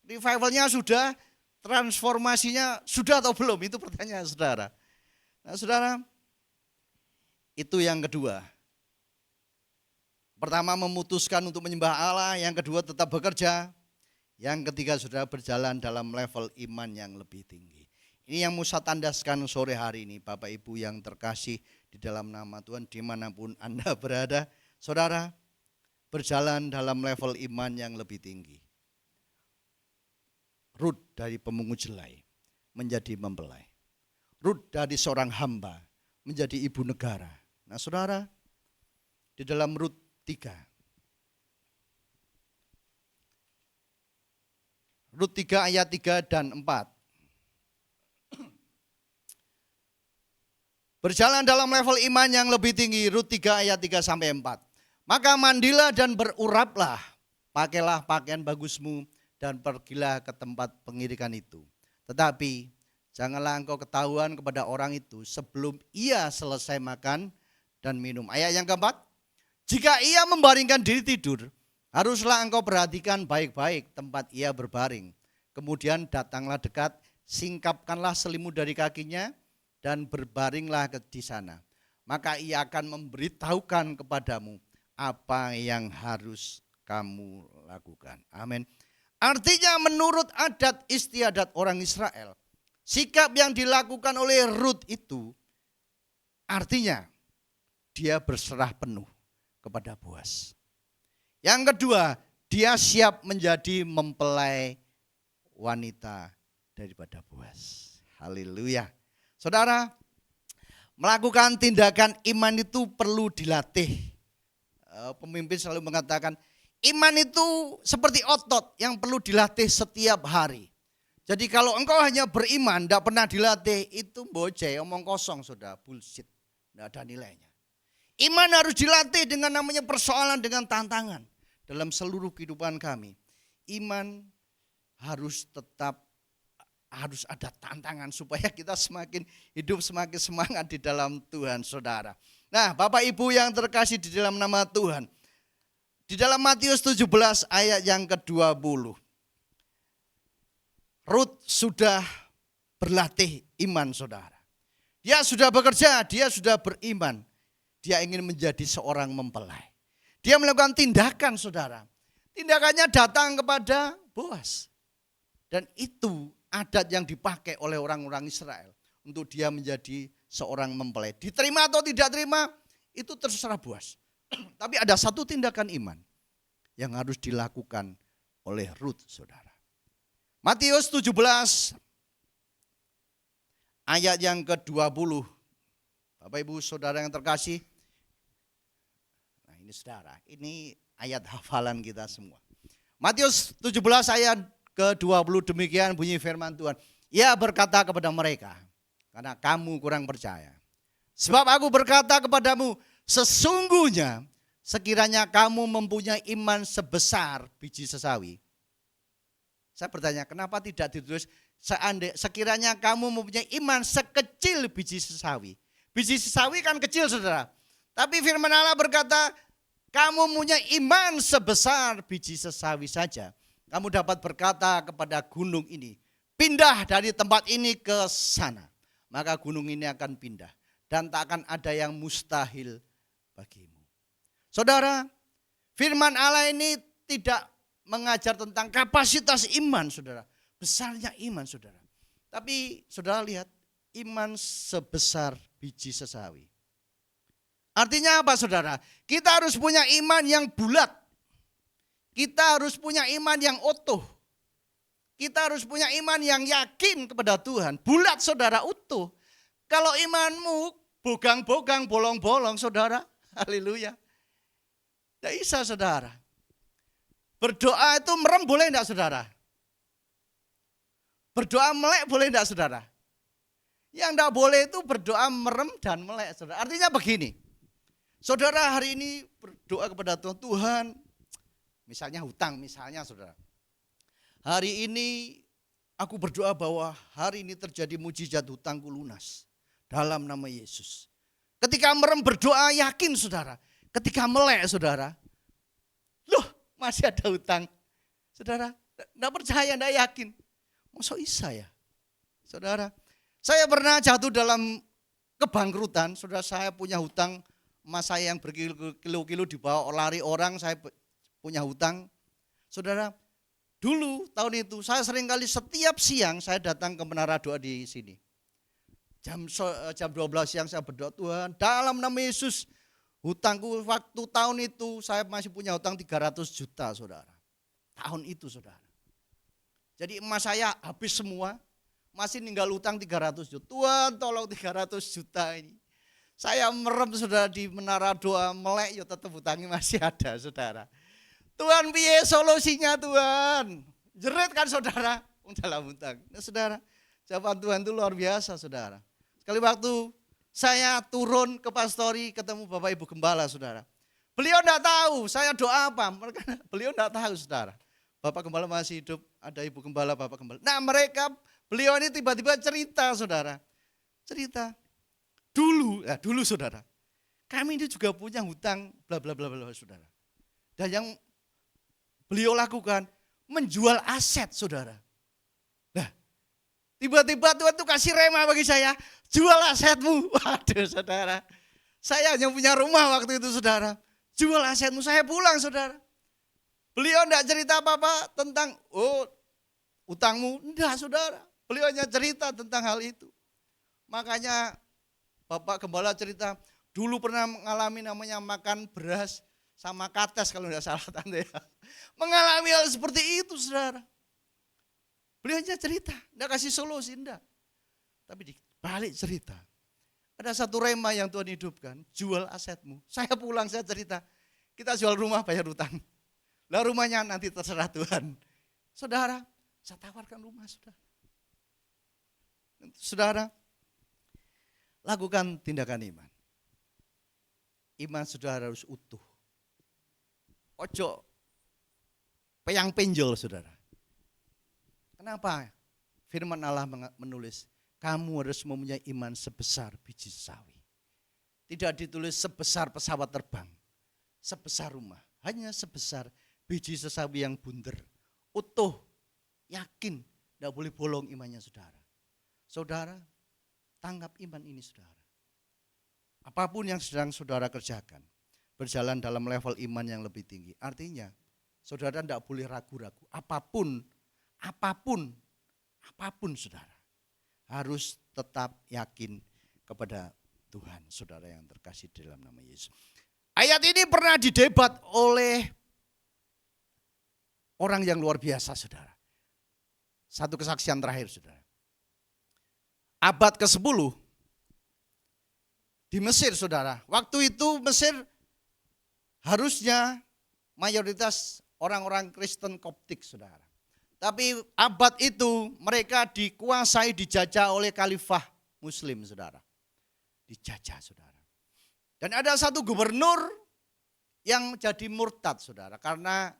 Revivalnya sudah, transformasinya sudah atau belum? Itu pertanyaan saudara. Nah saudara, itu yang kedua. Pertama memutuskan untuk menyembah Allah, yang kedua tetap bekerja. Yang ketiga saudara berjalan dalam level iman yang lebih tinggi. Ini yang mau saya tandaskan sore hari ini Bapak Ibu yang terkasih di dalam nama Tuhan dimanapun Anda berada. Saudara berjalan dalam level iman yang lebih tinggi. Ruth dari pemungut jelai menjadi mempelai. Ruth dari seorang hamba menjadi ibu negara. Nah saudara, di dalam Rut 3. Rut 3 ayat 3 dan 4. Berjalan dalam level iman yang lebih tinggi, Rut 3 ayat 3 sampai 4. Maka mandilah dan beruraplah, pakailah pakaian bagusmu dan pergilah ke tempat pengirikan itu. Tetapi janganlah engkau ketahuan kepada orang itu sebelum ia selesai makan dan minum. Ayat yang keempat, jika ia membaringkan diri tidur, haruslah engkau perhatikan baik-baik tempat ia berbaring. Kemudian datanglah dekat, singkapkanlah selimut dari kakinya dan berbaringlah di sana. Maka ia akan memberitahukan kepadamu apa yang harus kamu lakukan. Amin. Artinya menurut adat istiadat orang Israel, sikap yang dilakukan oleh Ruth itu artinya dia berserah penuh kepada Boaz. Yang kedua, dia siap menjadi mempelai wanita daripada Boaz. Haleluya. Saudara, melakukan tindakan iman itu perlu dilatih. Pemimpin selalu mengatakan, iman itu seperti otot yang perlu dilatih setiap hari. Jadi kalau engkau hanya beriman, tidak pernah dilatih, itu boceh, omong kosong saudara, bullshit, tidak ada nilainya. Iman harus dilatih dengan namanya persoalan, dengan tantangan. Dalam seluruh kehidupan kami, iman harus ada tantangan supaya kita semakin hidup semakin semangat di dalam Tuhan saudara. Nah Bapak Ibu yang terkasih di dalam nama Tuhan, di dalam Matius 17 ayat yang ke-20. Ruth sudah berlatih iman saudara. Dia sudah bekerja, dia sudah beriman. Dia ingin menjadi seorang mempelai. Dia melakukan tindakan saudara. Tindakannya datang kepada Boaz. Dan itu adat yang dipakai oleh orang-orang Israel. Untuk dia menjadi seorang mempelai. Diterima atau tidak terima, itu terserah Boas. Tapi ada satu tindakan iman yang harus dilakukan oleh Ruth, saudara. Matius 17 ayat yang ke-20. Bapak Ibu Saudara yang terkasih. Nah ini saudara, ini ayat hafalan kita semua. Matius 17 ayat ke-20 demikian bunyi firman Tuhan. Ia berkata kepada mereka, karena kamu kurang percaya. Sebab aku berkata kepadamu, sesungguhnya sekiranya kamu mempunyai iman sebesar biji sesawi. Saya bertanya, kenapa tidak ditulis sekiranya kamu mempunyai iman sekecil biji sesawi. Biji sesawi kan kecil saudara. Tapi firman Allah berkata, kamu mempunyai iman sebesar biji sesawi saja. Kamu dapat berkata kepada gunung ini, pindah dari tempat ini ke sana. Maka gunung ini akan pindah. Dan tak akan ada yang mustahil bagimu. Saudara, firman Allah ini tidak mengajar tentang kapasitas iman saudara. Besarnya iman saudara. Tapi saudara lihat, iman sebesar biji sesawi. Artinya apa saudara? Kita harus punya iman yang bulat. Kita harus punya iman yang utuh. Kita harus punya iman yang yakin kepada Tuhan. Bulat saudara, utuh. Kalau imanmu bogang-bogang, bolong-bolong saudara. Haleluya. Tidak bisa saudara. Berdoa itu merem boleh enggak saudara? Berdoa melek boleh enggak saudara? Yang enggak boleh itu berdoa merem dan melek saudara. Artinya begini. Saudara hari ini berdoa kepada Tuhan. Tuhan, misalnya hutang misalnya saudara. Hari ini aku berdoa bahwa hari ini terjadi mujizat hutangku lunas. Dalam nama Yesus. Ketika merem berdoa yakin saudara. Ketika melek saudara. Loh masih ada hutang. Saudara enggak percaya, enggak yakin. Masa bisa ya? Saudara, saya pernah jatuh dalam kebangkrutan. Saudara, saya punya hutang emas saya yang berkilo-kilo dibawa lari orang, saya punya hutang. Saudara, dulu tahun itu saya seringkali setiap siang saya datang ke menara doa di sini. Jam 12 siang saya berdoa, Tuhan dalam nama Yesus hutangku waktu tahun itu saya masih punya hutang 300 juta saudara. Tahun itu saudara. Jadi emas saya habis semua, masih ninggal hutang 300 juta. Tuhan tolong 300 juta ini. Saya merem saudara di menara doa, melek ya tetap hutangnya masih ada saudara. Tuhan piye solusinya Tuhan? Jerit kan saudara, dalam hutang. Nah saudara, jawaban Tuhan itu luar biasa saudara. Sekali waktu saya turun ke pastori ketemu Bapak Ibu Gembala saudara. Beliau enggak tahu saya doa apa, beliau enggak tahu saudara. Bapak Gembala masih hidup, ada Ibu Gembala, Bapak Gembala. Nah beliau ini tiba-tiba cerita saudara. Cerita. Dulu saudara, kami ini juga punya hutang bla bla bla bla saudara. Dan yang beliau lakukan menjual aset saudara. Nah, tiba-tiba Tuhan itu kasih rema bagi saya, jual asetmu. Waduh saudara, saya hanya punya rumah waktu itu saudara. Jual asetmu, saya pulang saudara. Beliau enggak cerita apa-apa tentang utangmu, enggak saudara. Beliau hanya cerita tentang hal itu. Makanya Bapak Gembala cerita, dulu pernah mengalami namanya makan beras sama kates kalau tidak salah tante ya. Mengalami hal seperti itu saudara. Beliau hanya cerita, tidak kasih solusi, enggak. Tapi di balik cerita, ada satu rema yang Tuhan hidupkan, jual asetmu. Saya pulang, saya cerita, kita jual rumah bayar utang. Lah rumahnya nanti terserah Tuhan. Saudara, saya tawarkan rumah saudara. Saudara, lakukan tindakan iman. Iman saudara harus utuh. Ojo peyang penjol saudara. Kenapa? Firman Allah menulis, kamu harus mempunyai iman sebesar biji sawi. Tidak ditulis sebesar pesawat terbang, sebesar rumah. Hanya sebesar biji sesawi yang bunder. Utuh, yakin, tidak boleh bolong imannya saudara. Saudara, tangkap iman ini saudara. Apapun yang sedang saudara kerjakan, berjalan dalam level iman yang lebih tinggi. Artinya, saudara tidak boleh ragu-ragu. Apapun saudara. Harus tetap yakin kepada Tuhan, saudara yang terkasih dalam nama Yesus. Ayat ini pernah didebat oleh orang yang luar biasa, saudara. Satu kesaksian terakhir, saudara. Abad ke-10 di Mesir, saudara. Waktu itu Mesir harusnya mayoritas orang-orang Kristen Koptik, saudara. Tapi abad itu mereka dikuasai, dijajah oleh khalifah Muslim, saudara. Dijajah, saudara. Dan ada satu gubernur yang jadi murtad, saudara, karena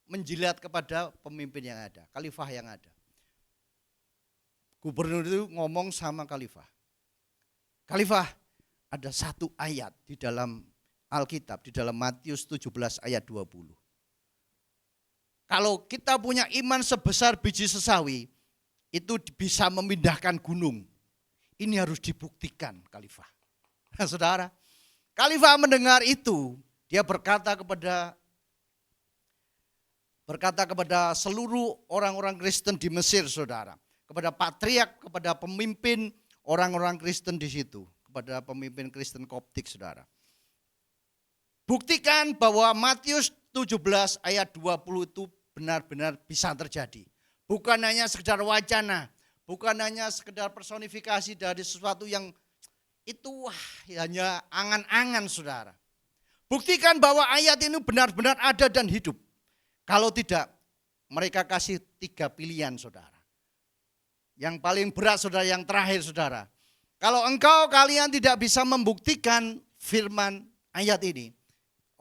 menjilat kepada pemimpin yang ada, khalifah yang ada. Gubernur itu ngomong sama khalifah. Khalifah, ada satu ayat di dalam Alkitab, di dalam Matius 17 ayat 20. Kalau kita punya iman sebesar biji sesawi, itu bisa memindahkan gunung. Ini harus dibuktikan, khalifah. Nah, saudara, khalifah mendengar itu, dia berkata kepada seluruh orang-orang Kristen di Mesir, saudara. Kepada patriark, kepada pemimpin orang-orang Kristen di situ. Kepada pemimpin Kristen Koptik, saudara. Buktikan bahwa Matius 17 ayat 20 itu benar-benar bisa terjadi. Bukan hanya sekedar wacana. Bukan hanya sekedar personifikasi dari sesuatu yang itu hanya angan-angan, saudara. Buktikan bahwa ayat ini benar-benar ada dan hidup. Kalau tidak, mereka kasih 3 pilihan, saudara. Yang paling berat, saudara, yang terakhir, saudara. Kalau kalian tidak bisa membuktikan firman ayat ini,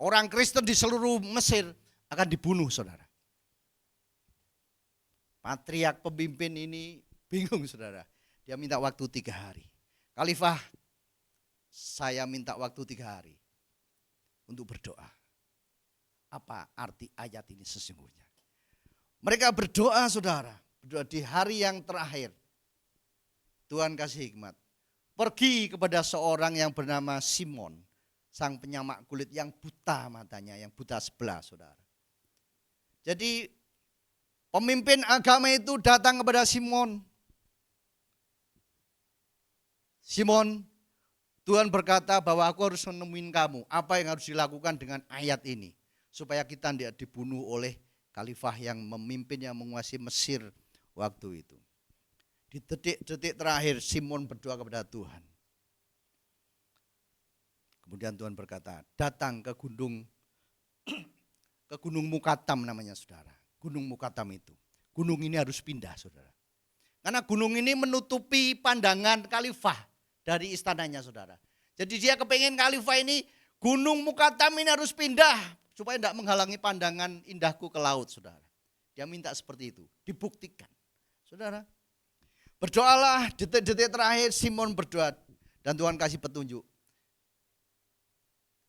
orang Kristen di seluruh Mesir akan dibunuh, saudara. Patriark pemimpin ini bingung, saudara. Dia minta waktu 3 hari. Khalifah, saya minta waktu 3 hari untuk berdoa. Apa arti ayat ini sesungguhnya? Mereka berdoa, saudara. Berdoa di hari yang terakhir. Tuhan kasih hikmat. Pergi kepada seorang yang bernama Simon. Sang penyamak kulit yang buta matanya, yang buta sebelah, saudara. Jadi pemimpin agama itu datang kepada Simon. Simon, Tuhan berkata bahwa aku harus menemuin kamu. Apa yang harus dilakukan dengan ayat ini? Supaya kita tidak dibunuh oleh khalifah yang memimpin, yang menguasai Mesir waktu itu. Di detik-detik terakhir Simon berdoa kepada Tuhan. Kemudian Tuhan berkata, datang ke gunung Mukatam namanya, saudara. Gunung Mukatam itu. Gunung ini harus pindah, saudara. Karena gunung ini menutupi pandangan khalifah dari istananya, saudara. Jadi dia kepengen khalifah ini, gunung Mukatam ini harus pindah. Supaya tidak menghalangi pandangan indahku ke laut, saudara. Dia minta seperti itu, dibuktikan. Saudara, berdoalah, detik-detik terakhir Simon berdoa. Dan Tuhan kasih petunjuk.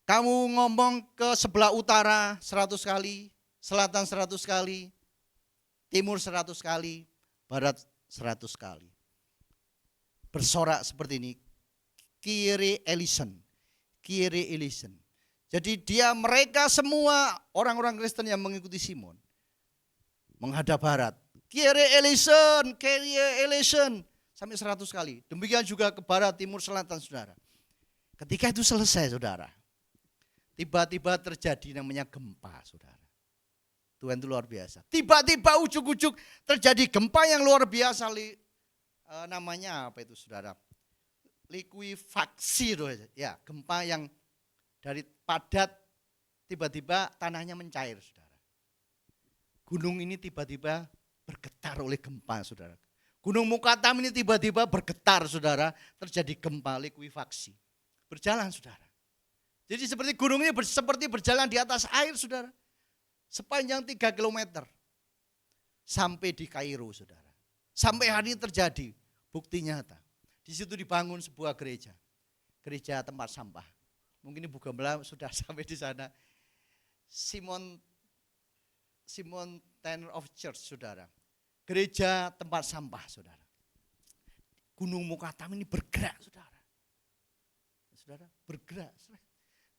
Kamu ngomong ke sebelah utara 100 kali, selatan 100 kali, timur 100 kali, barat 100 kali. Bersorak seperti ini, Kyrie eleison, Kyrie eleison. Jadi mereka semua orang-orang Kristen yang mengikuti Simon menghadap barat. Kyrie eleison, Kyrie eleison sampai 100 kali. Demikian juga ke barat, timur, selatan, saudara. Ketika itu selesai, saudara, tiba-tiba terjadi namanya gempa, saudara. Tuhan itu luar biasa. Tiba-tiba ujuk-ujuk terjadi gempa yang luar biasa. Namanya apa itu, saudara? Likuifaksi, ya, gempa yang dari padat tiba-tiba tanahnya mencair, saudara. Gunung ini tiba-tiba bergetar oleh gempa, saudara. Gunung Mukatam ini tiba-tiba bergetar, saudara. Terjadi gempa likuifaksi. Berjalan, saudara. Jadi seperti gunung ini seperti berjalan di atas air, saudara. Sepanjang 3 kilometer. Sampai di Kairo, saudara. Sampai hari ini terjadi. Bukti nyata. Di situ dibangun sebuah gereja. Gereja tempat sampah. Mungkin Ibu Gembala sudah sampai di sana. Simon Tenor of Church, saudara. Gereja tempat sampah, saudara. Gunung Mukatam ini bergerak, saudara. Saudara, bergerak.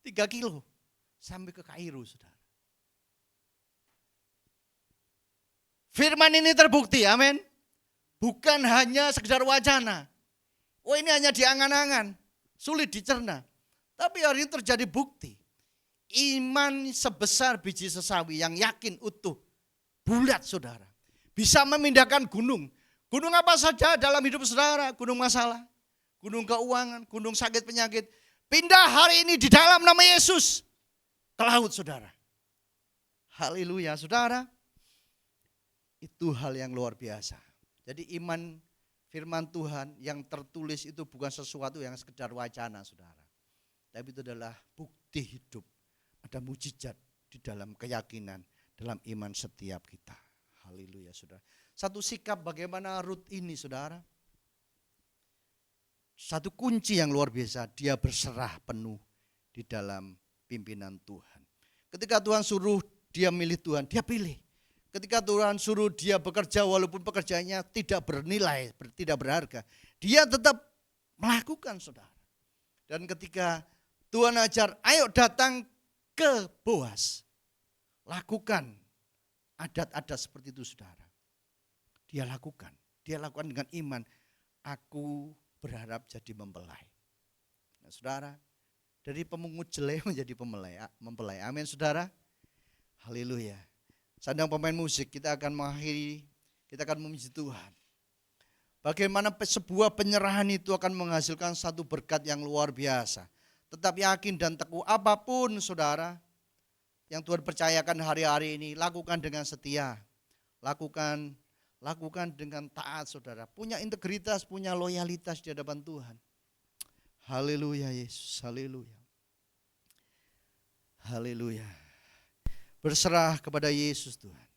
3 kilo sampai ke Kairo, saudara. Firman ini terbukti, amin. Bukan hanya sekedar wacana. Oh ini hanya di angan-angan, sulit dicerna. Tapi hari ini terjadi bukti. Iman sebesar biji sesawi yang yakin utuh, bulat saudara. Bisa memindahkan gunung. Gunung apa saja dalam hidup saudara, gunung masalah, gunung keuangan, gunung sakit penyakit. Pindah hari ini di dalam nama Yesus ke laut saudara. Haleluya saudara. Itu hal yang luar biasa. Jadi iman firman Tuhan yang tertulis itu bukan sesuatu yang sekedar wacana saudara. Tapi itu adalah bukti hidup. Ada mujizat di dalam keyakinan, dalam iman setiap kita. Haleluya saudara. Satu sikap bagaimana Rut ini saudara. Satu kunci yang luar biasa, dia berserah penuh di dalam pimpinan Tuhan. Ketika Tuhan suruh dia milih Tuhan, dia pilih. Ketika Tuhan suruh dia bekerja walaupun pekerjaannya tidak bernilai, tidak berharga, dia tetap melakukan saudara. Dan ketika Tuhan ajar, ayo datang ke Boas, lakukan adat-adat seperti itu saudara. Dia lakukan dengan iman, aku berharap jadi mempelai. Nah, saudara, dari pemungut jelai menjadi mempelai. Amin saudara. Haleluya. Sedang pemain musik, kita akan mengakhiri, kita akan memuji Tuhan. Bagaimana sebuah penyerahan itu akan menghasilkan satu berkat yang luar biasa. Tetap yakin dan teguh apapun saudara yang Tuhan percayakan hari-hari ini, lakukan dengan setia. Lakukan dengan taat saudara. Punya integritas, punya loyalitas di hadapan Tuhan. Haleluya Yesus, haleluya. Haleluya. Berserah kepada Yesus Tuhan.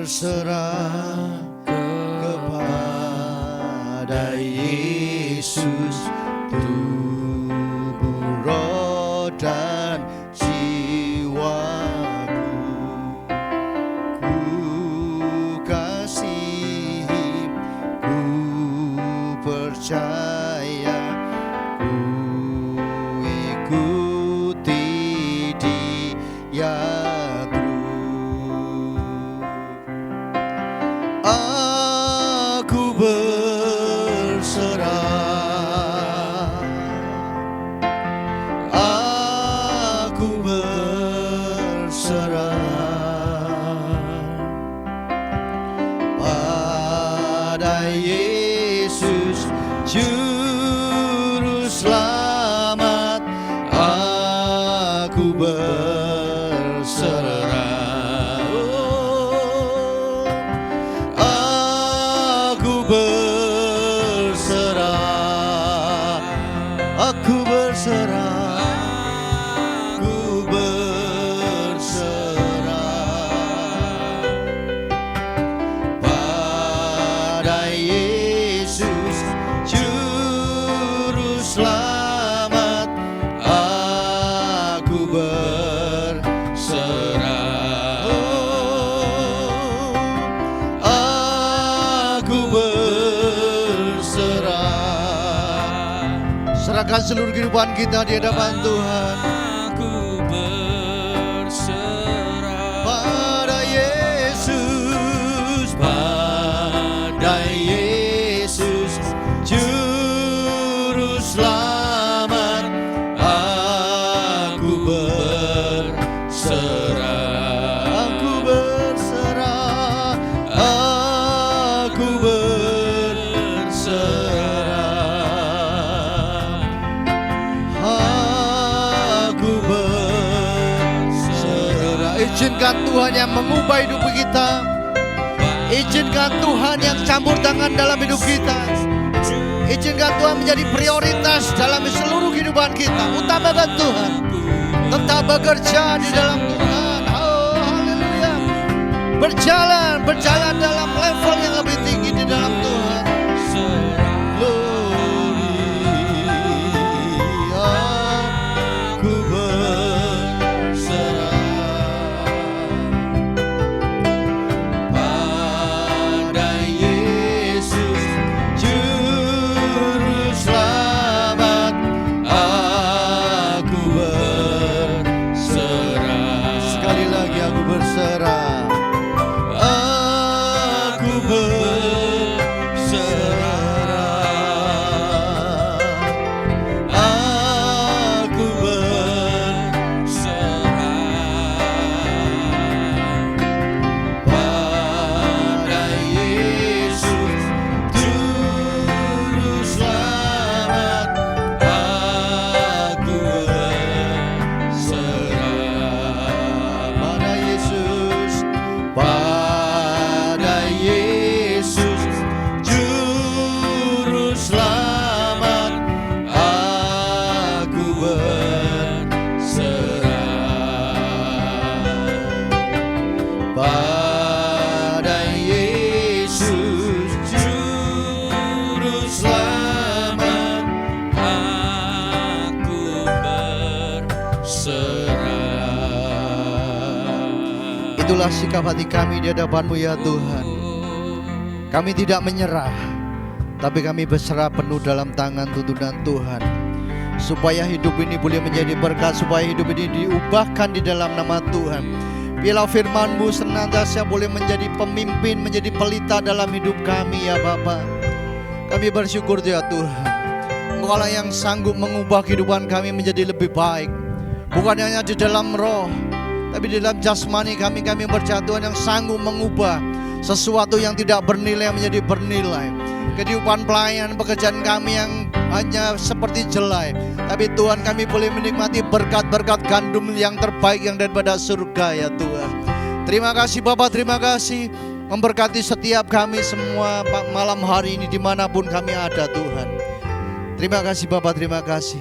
Berserah kepada Yesus, tubuh, roh dan jiwaku. Ku kasihi, ku percaya, ku ikuti Dia. Aku berserah, aku berserah pada Yesus Juru Selamat. Aku berserah. Aku berserah, aku berserah pada Yesus Juru Selamat. Aku berserah, aku berserah. Serahkan seluruh kehidupan kita di hadapan Tuhan. Aku berserah Pada Yesus, pada Yesus Juru Selamat. Aku berserah, aku berserah, aku berserah. Izinkan Tuhan yang mengubah hidup kita. Izinkan Tuhan yang campur tangan dalam hidup kita. Izinkan Tuhan menjadi prioritas dalam seluruh kehidupan kita. Utamakan Tuhan. Tetap bekerja di dalam Tuhan. Oh, haleluya. Berjalan dalam level yang lebih tinggi di dalam Tuhan. itulah sikap hati kami di hadapan-Mu ya Tuhan. Kami tidak menyerah, tapi kami berserah penuh dalam tangan tuntunan Tuhan. Supaya hidup ini boleh menjadi berkat, supaya hidup ini diubahkan di dalam nama Tuhan. Biarlah firman-Mu senantiasa boleh menjadi pemimpin, menjadi pelita dalam hidup kami ya Bapa. Kami bersyukur ya Tuhan. Engkaulah yang sanggup mengubah kehidupan kami menjadi lebih baik. Bukan hanya di dalam roh, tapi di dalam jasmani kami percaya Tuhan yang sanggup mengubah sesuatu yang tidak bernilai menjadi bernilai. Kehidupan pelayanan pekerjaan kami yang hanya seperti jelai, tapi Tuhan kami boleh menikmati berkat-berkat gandum yang terbaik yang daripada surga ya Tuhan. Terima kasih Bapak, terima kasih memberkati setiap kami semua malam hari ini dimanapun kami ada Tuhan. Terima kasih Bapak, terima kasih.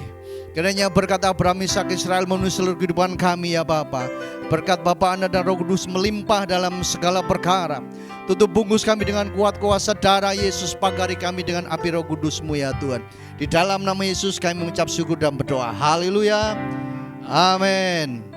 Kiranya berkat Abraham, Ishak, Israel memenuhi seluruh kehidupan kami ya Bapa. Berkat Bapa, Anak dan Roh Kudus melimpah dalam segala perkara. Tutup bungkus kami dengan kuat kuasa darah Yesus, pagari kami dengan api Roh Kudus-Mu ya Tuhan. Di dalam nama Yesus kami mengucap syukur dan berdoa. Haleluya. Amin.